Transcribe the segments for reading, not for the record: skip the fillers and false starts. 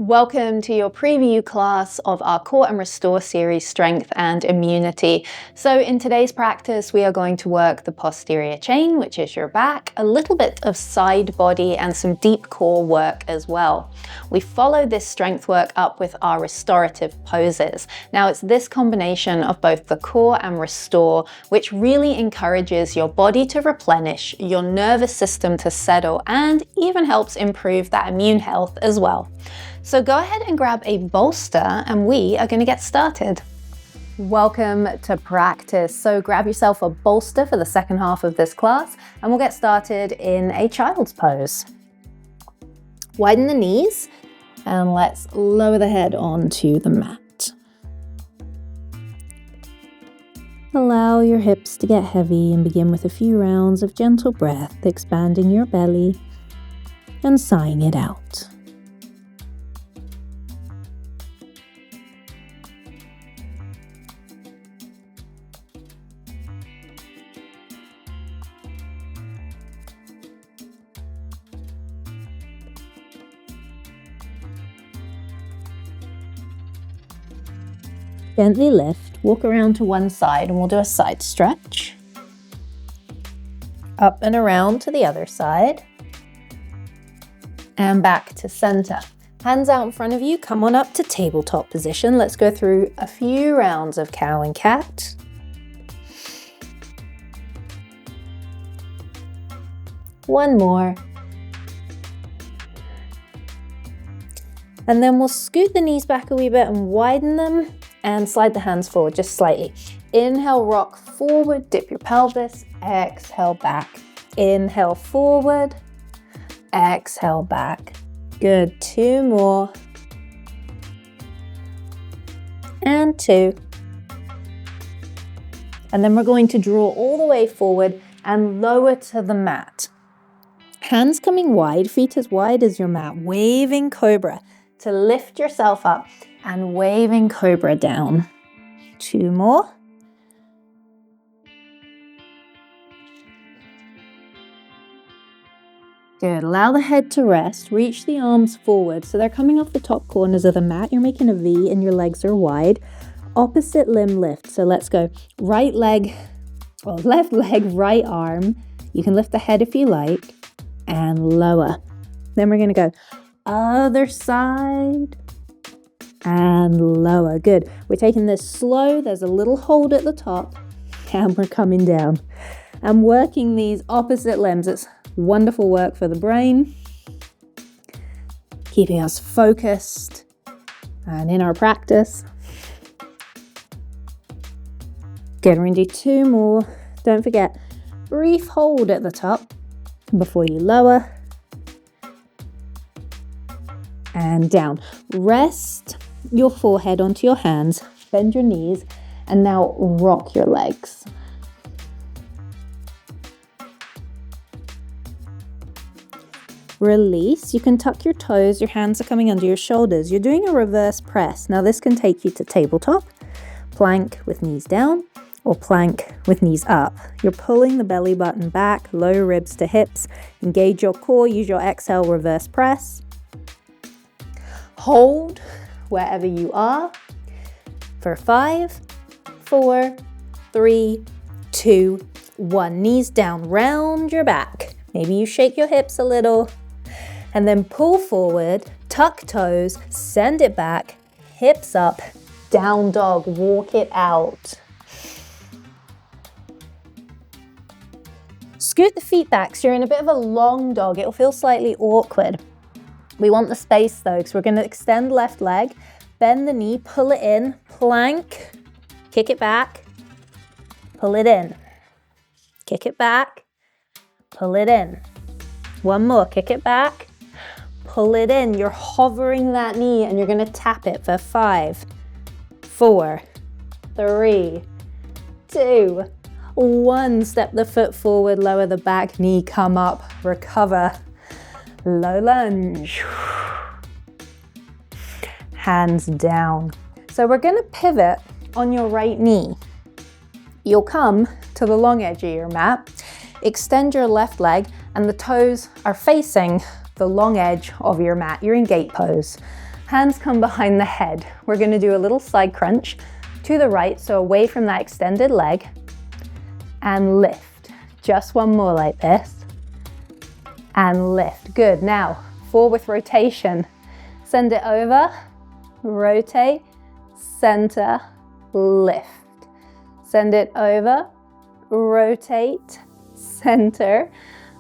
Welcome to your preview class of our Core and Restore series, Strength and Immunity. So in today's practice, we are going to work the posterior chain, which is your back, a little bit of side body and some deep core work as well. We follow this strength work up with our restorative poses. Now it's this combination of both the core and restore, which really encourages your body to replenish, your nervous system to settle, and even helps improve that immune health as well. So go ahead and grab a bolster and we are going to get started. Welcome to practice. So grab yourself a bolster for the second half of this class and we'll get started in a child's pose. Widen the knees and let's lower the head onto the mat. Allow your hips to get heavy and begin with a few rounds of gentle breath, expanding your belly and sighing it out. Gently lift, walk around to one side and we'll do a side stretch. Up and around to the other side. And back to center. Hands out in front of you, come on up to tabletop position. Let's go through a few rounds of cow and cat. One more. And then we'll scoot the knees back a wee bit and widen them. And slide the hands forward just slightly. Inhale, rock forward, dip your pelvis, exhale back. Inhale forward, exhale back. Good, two more. And two. And then we're going to draw all the way forward and lower to the mat. Hands coming wide, feet as wide as your mat, waving cobra to lift yourself up. And waving cobra down. Two more. Good, allow the head to rest, reach the arms forward. So they're coming off the top corners of the mat. You're making a V and your legs are wide. Opposite limb lift. So let's go right leg, well, left leg, right arm. You can lift the head if you like and lower. Then we're gonna go other side. And lower, good. We're taking this slow, there's a little hold at the top, and we're coming down. And working these opposite limbs, it's wonderful work for the brain, keeping us focused and in our practice. Good, we're gonna do two more. Don't forget, brief hold at the top before you lower. And down. Rest your forehead onto your hands, bend your knees, and now rock your legs. Release. You can tuck your toes, your hands are coming under your shoulders. You're doing a reverse press. Now this can take you to tabletop, plank with knees down, or plank with knees up. You're pulling the belly button back, low ribs to hips. Engage your core, use your exhale, reverse press. Hold wherever you are for 5, 4, 3, 2, 1. Knees down, round your back. Maybe you shake your hips a little and then pull forward, tuck toes, send it back, hips up, down dog, walk it out. Scoot the feet back so you're in a bit of a long dog. It'll feel slightly awkward. We want the space though, because we're going to extend left leg, bend the knee, pull it in, plank, kick it back, pull it in, kick it back, pull it in. One more, kick it back, pull it in. You're hovering that knee and you're going to tap it for 5, 4, 3, 2, 1. Step the foot forward, lower the back knee, come up, recover. Low lunge, hands down. So we're going to pivot on your right knee. You'll come to the long edge of your mat, extend your left leg, and the toes are facing the long edge of your mat. You're in gate pose. Hands come behind the head. We're going to do a little side crunch to the right, so away from that extended leg, and lift. Just one more like this, and lift. Good. Now, forward with rotation. Send it over, rotate, center, lift. Send it over, rotate, center,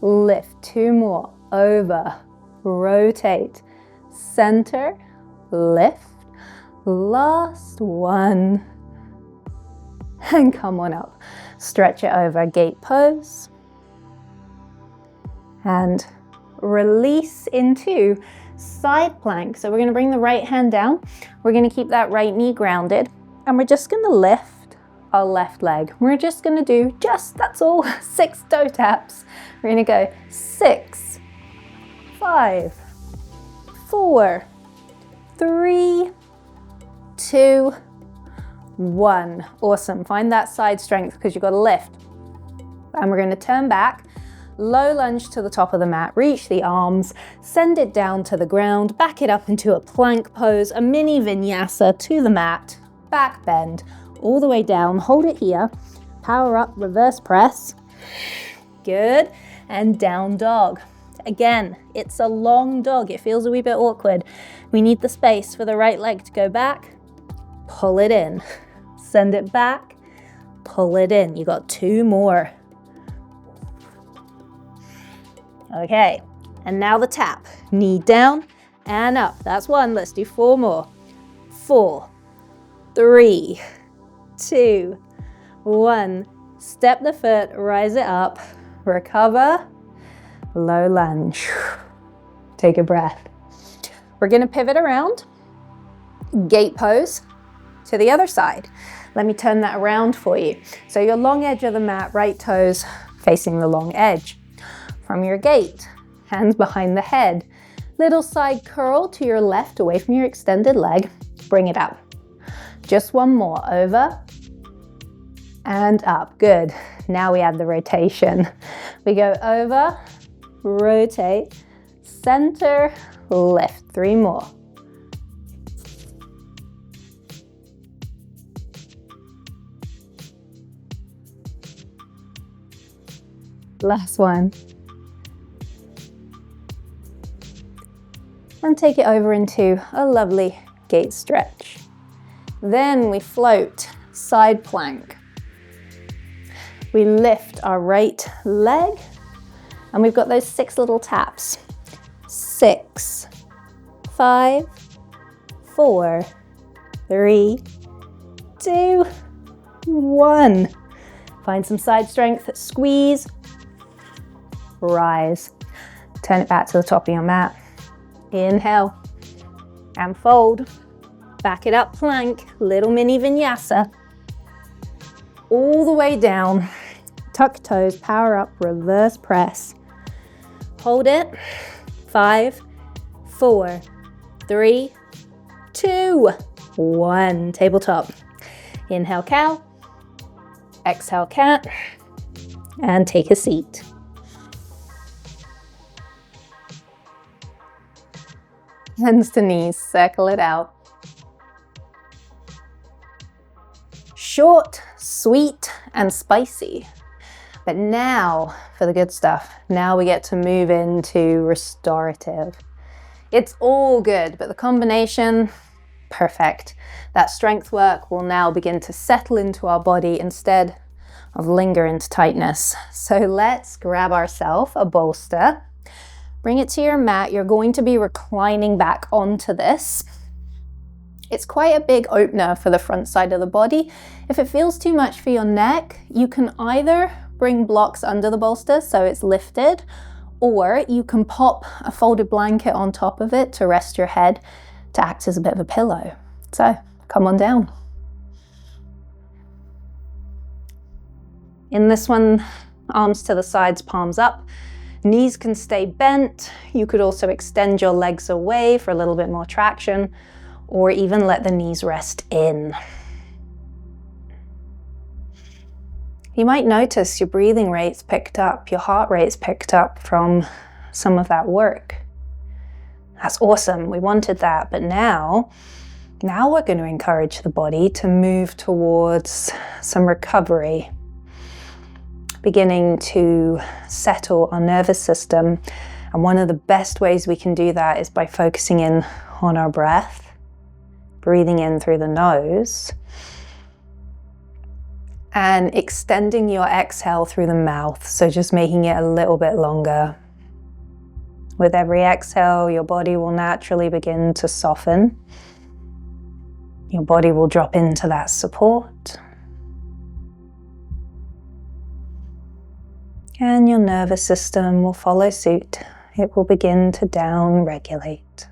lift. Two more. Over, rotate, center, lift. Last one. And come on up. Stretch it over, gate pose. And release into side plank. So we're going to bring the right hand down. We're going to keep that right knee grounded. And we're just going to lift our left leg. We're just going to do that's all, 6 toe taps. We're going to go 6, 5, 4, 3, 2, 1. Awesome. Find that side strength because you've got to lift. And we're going to turn back, low lunge to the top of the mat, reach the arms, send it down to the ground, back it up into a plank pose, a mini vinyasa to the mat, back bend, all the way down, hold it here, power up, reverse press. Good. And down dog. Again, it's a long dog. It feels a wee bit awkward. We need the space for the right leg to go back. Pull it in. Send it back. Pull it in. You got 2 more. Okay, and now the tap. Knee down and up. That's 1. Let's do 4 more. 4, 3, 2, 1. Step the foot, rise it up, recover, low lunge. Take a breath. We're going to pivot around, gate pose to the other side. Let me turn that around for you. So your long edge of the mat, right toes facing the long edge. From your gate, hands behind the head. Little side curl to your left away from your extended leg. Bring it up. Just 1 more. Over and up. Good. Now we add the rotation. We go over, rotate, center, lift. 3 more. Last one. And take it over into a lovely gate stretch. Then we float, side plank. We lift our right leg, and we've got those 6 little taps. 6, 5, 4, 3, 2, 1. Find some side strength, squeeze, rise. Turn it back to the top of your mat. Inhale and fold. Back it up, plank, little mini vinyasa. All the way down. Tuck toes, power up, reverse press. Hold it. 5, 4, 3, 2, 1. Tabletop. Inhale, cow. Exhale, cat. And take a seat. Hands to knees, circle it out. Short, sweet, and spicy. But now for the good stuff. Now we get to move into restorative. It's all good, but the combination, perfect. That strength work will now begin to settle into our body instead of linger into tightness. So let's grab ourselves a bolster. Bring it to your mat. You're going to be reclining back onto this. It's quite a big opener for the front side of the body. If it feels too much for your neck, you can either bring blocks under the bolster so it's lifted, or you can pop a folded blanket on top of it to rest your head to act as a bit of a pillow. So come on down. In this one, arms to the sides, palms up. Knees can stay bent. You could also extend your legs away for a little bit more traction, or even let the knees rest in. You might notice your breathing rate's picked up, your heart rate's picked up from some of that work. That's awesome. We wanted that. But now we're going to encourage the body to move towards some recovery, beginning to settle our nervous system. And one of the best ways we can do that is by focusing in on our breath, breathing in through the nose, and extending your exhale through the mouth. So just making it a little bit longer. With every exhale, your body will naturally begin to soften. Your body will drop into that support. And your nervous system will follow suit. It will begin to down-regulate.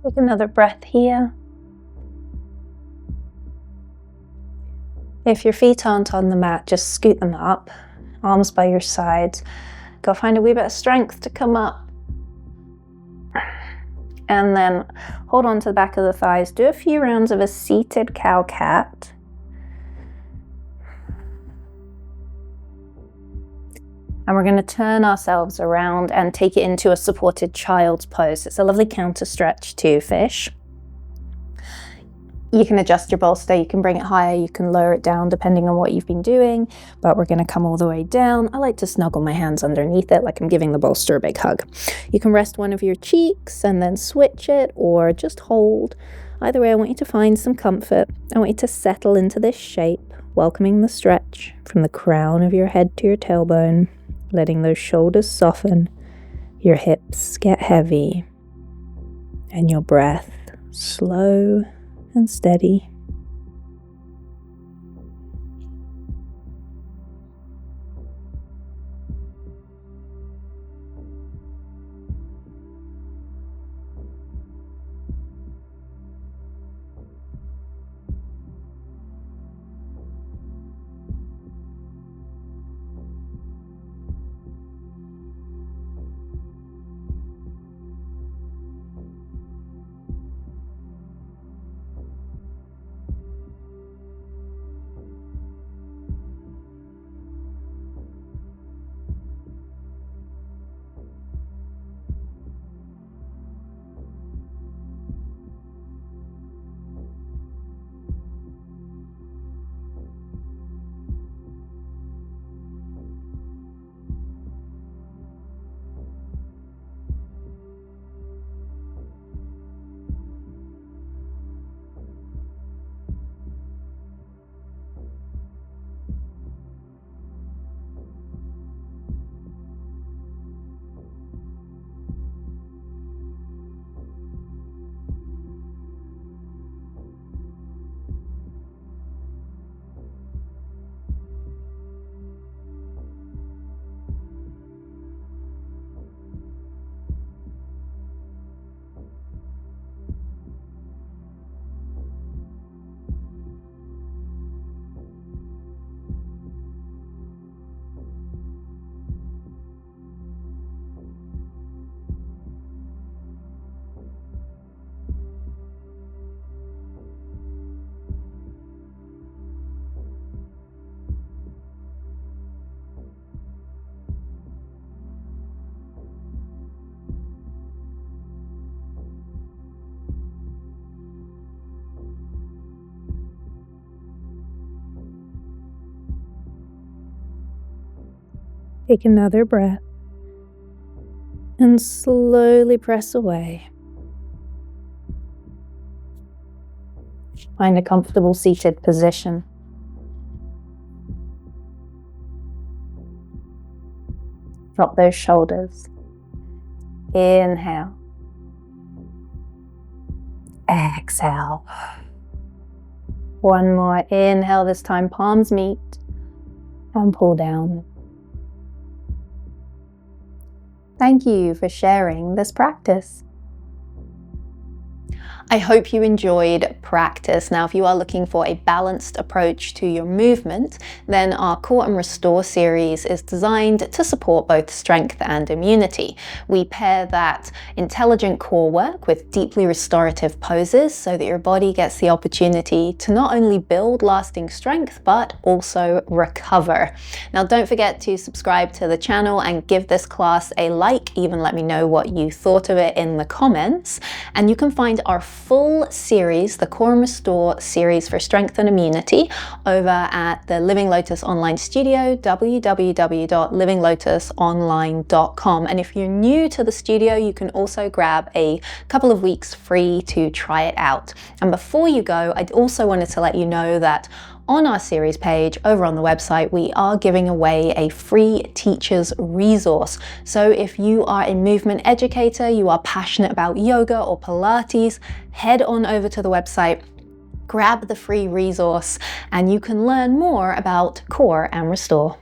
Take another breath here. If your feet aren't on the mat, just scoot them up, arms by your sides. Go find a wee bit of strength to come up. And then hold on to the back of the thighs. Do a few rounds of a seated cow-cat. And we're going to turn ourselves around and take it into a supported child's pose. It's a lovely counter stretch to fish. You can adjust your bolster, you can bring it higher, you can lower it down depending on what you've been doing, but we're going to come all the way down. I like to snuggle my hands underneath it like I'm giving the bolster a big hug. You can rest one of your cheeks and then switch it or just hold. Either way, I want you to find some comfort. I want you to settle into this shape, welcoming the stretch from the crown of your head to your tailbone. Letting those shoulders soften, your hips get heavy, and your breath slow and steady. Take another breath and slowly press away. Find a comfortable seated position. Drop those shoulders. Inhale. Exhale. One more. Inhale, this time palms meet and pull down. Thank you for sharing this practice. I hope you enjoyed practice. Now, if you are looking for a balanced approach to your movement, then our Core and Restore series is designed to support both strength and immunity. We pair that intelligent core work with deeply restorative poses so that your body gets the opportunity to not only build lasting strength, but also recover. Now, don't forget to subscribe to the channel and give this class a like. Even let me know what you thought of it in the comments. And you can find our full series, the Core and Restore series for strength and immunity, over at the Living Lotus Online Studio, www.livinglotusonline.com. And if you're new to the studio, you can also grab a couple of weeks free to try it out. And before you go, I also wanted to let you know that on our series page over on the website, we are giving away a free teacher's resource. So if you are a movement educator, you are passionate about yoga or Pilates, head on over to the website, grab the free resource, and you can learn more about Core and Restore.